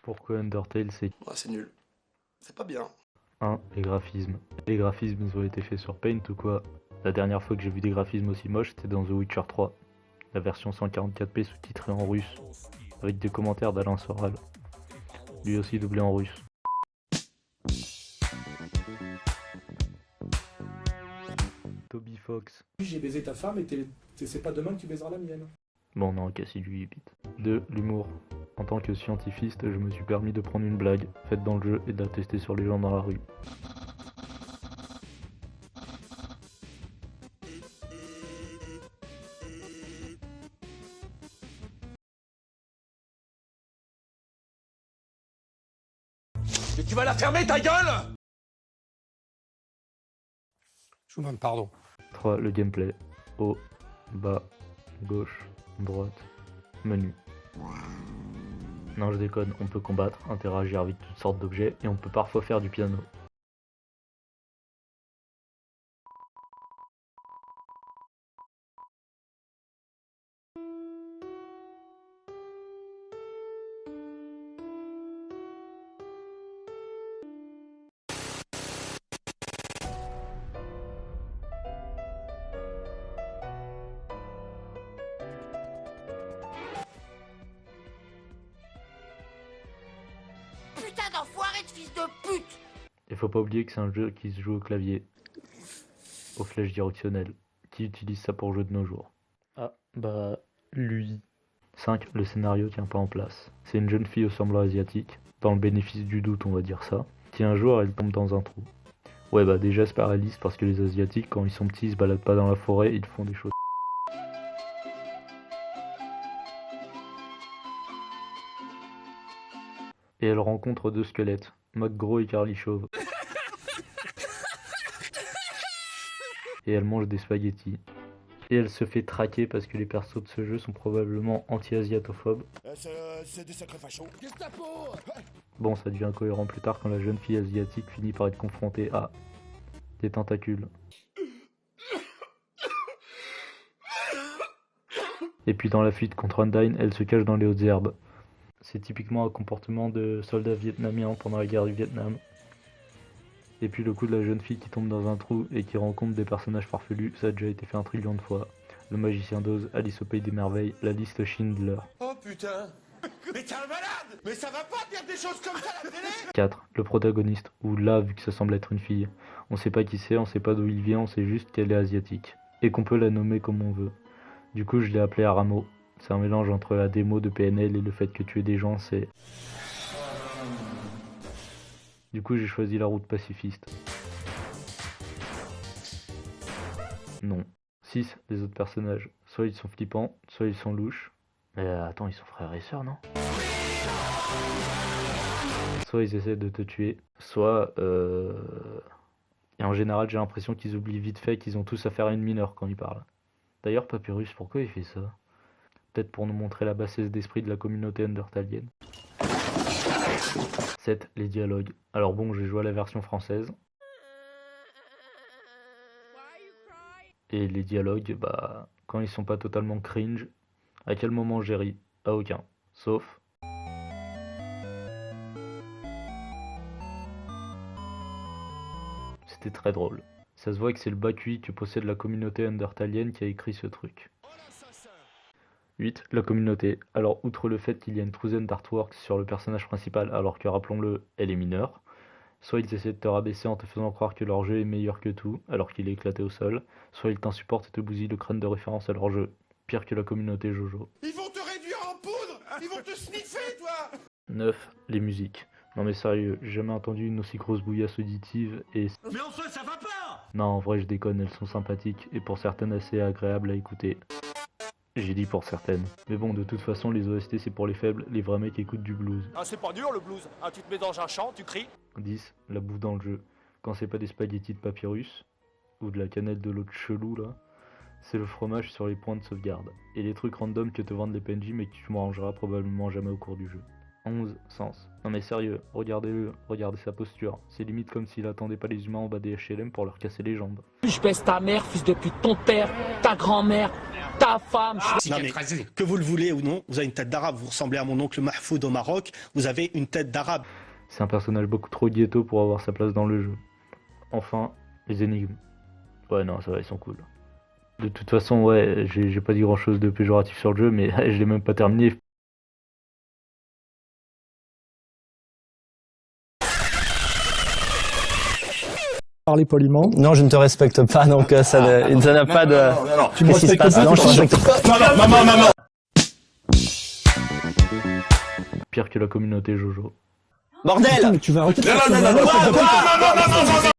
Pourquoi Undertale c'est Ouais, c'est nul. C'est pas bien. 1. Les graphismes. Les graphismes ils ont été faits sur Paint ou quoi? La dernière fois que j'ai vu des graphismes aussi moches c'était dans The Witcher 3. La version 144p sous-titrée en russe. Avec des commentaires d'Alain Soral. Lui aussi doublé en russe. Toby Fox. J'ai baisé ta femme et c'est pas demain que tu baiseras la mienne. Bon non, Cassidy vite. 2. L'humour. En tant que scientifiste, je me suis permis de prendre une blague, faite dans le jeu, et de la tester sur les gens dans la rue. Et tu vas la fermer ta gueule! Je vous demande pardon. 3. Le gameplay. Haut, bas, gauche, droite, menu. Non je déconne, on peut combattre, interagir avec toutes sortes d'objets, et on peut parfois faire du piano. Putain d'enfoiré de fils de pute! Et faut pas oublier que c'est un jeu qui se joue au clavier, aux flèches directionnelles. Qui utilise ça pour jouer de nos jours? Ah, bah, lui. 5. Le scénario tient pas en place. C'est une jeune fille au semblant asiatique, dans le bénéfice du doute on va dire ça, qui un jour elle tombe dans un trou. Ouais bah déjà c'est pas réaliste parce que les asiatiques quand ils sont petits ils se baladent pas dans la forêt, ils font des choses. Et elle rencontre deux squelettes, Mac Gros et Carly Chauve. Et elle mange des spaghettis. Et elle se fait traquer parce que les persos de ce jeu sont probablement anti-asiatophobes. C'est des sacrés fachos. Gestapo! Bon, ça devient cohérent plus tard quand la jeune fille asiatique finit par être confrontée à des tentacules. Et puis dans la fuite contre Undyne, elle se cache dans les hautes herbes. C'est typiquement un comportement de soldats vietnamiens pendant la guerre du Vietnam. Et puis le coup de la jeune fille qui tombe dans un trou et qui rencontre des personnages farfelus, ça a déjà été fait 1 trillion de fois. Le magicien d'Oz, Alice au pays des merveilles, la liste Schindler. Oh putain! Mais t'es un malade! Mais ça va pas dire des choses comme ça à la télé! 4. Le protagoniste, ou là vu que ça semble être une fille. On sait pas qui c'est, on sait pas d'où il vient, on sait juste qu'elle est asiatique. Et qu'on peut la nommer comme on veut. Du coup je l'ai appelée Aramo. C'est un mélange entre la démo de PNL et le fait que tuer des gens c'est... Du coup j'ai choisi la route pacifiste. Non. 6. Les autres personnages. Soit ils sont flippants, soit ils sont louches. Mais attends, ils sont frères et sœurs, non? Soit ils essaient de te tuer, soit... Et en général j'ai l'impression qu'ils oublient vite fait qu'ils ont tous affaire à une mineure quand ils parlent. D'ailleurs Papyrus, pourquoi il fait ça? Peut-être pour nous montrer la bassesse d'esprit de la communauté undertalienne. 7. Les dialogues. Alors bon, j'ai joué à la version française. Et les dialogues, bah, quand ils sont pas totalement cringe, à quel moment j'ai ri? À aucun. Sauf... C'était très drôle. Ça se voit que c'est le bas QI que possède la communauté undertalienne qui a écrit ce truc. 8. La communauté. Alors, outre le fait qu'il y a une trouzaine d'artworks sur le personnage principal, alors que, rappelons-le, elle est mineure, soit ils essaient de te rabaisser en te faisant croire que leur jeu est meilleur que tout, alors qu'il est éclaté au sol, soit ils t'insupportent et te bousillent le crâne de référence à leur jeu. Pire que la communauté Jojo. Ils vont te réduire en poudre! Ils vont te sniffer, toi! 9. Les musiques. Non mais sérieux, j'ai jamais entendu une aussi grosse bouillasse auditive et... Mais enfin, ça va pas! Non, en vrai je déconne, elles sont sympathiques et pour certaines assez agréables à écouter. J'ai dit pour certaines. Mais bon, de toute façon, les OST c'est pour les faibles, les vrais mecs écoutent du blues. Ah, c'est pas dur le blues. Ah, tu te mets dans un champ, tu cries. 10. La bouffe dans le jeu. Quand c'est pas des spaghettis de papyrus, ou de la cannelle de l'autre chelou là, c'est le fromage sur les points de sauvegarde. Et les trucs random que te vendent les PNJ mais que tu mangeras probablement jamais au cours du jeu. 11 sens. Non mais sérieux, regardez-le, regardez sa posture. C'est limite comme s'il attendait pas les humains en bas des HLM pour leur casser les jambes. Je baisse ta mère, fils de pute, ton père, ta grand-mère, ta femme. Non mais, que vous le voulez ou non, vous avez une tête d'arabe, vous ressemblez à mon oncle Mahfoud au Maroc, vous avez une tête d'arabe. C'est un personnage beaucoup trop ghetto pour avoir sa place dans le jeu. Enfin, les énigmes. Ouais non, ça va, ils sont cool. De toute façon, ouais, j'ai pas dit grand chose de péjoratif sur le jeu, mais je l'ai même pas terminé. Parler poliment. Non, je ne te respecte pas, donc ça n'a pas de... Tu me respectes pas? Non, je te respecte pas. Maman. Pire que la communauté Jojo. Bordel! Putain, mais tu vas arrêter de faire ça. Non.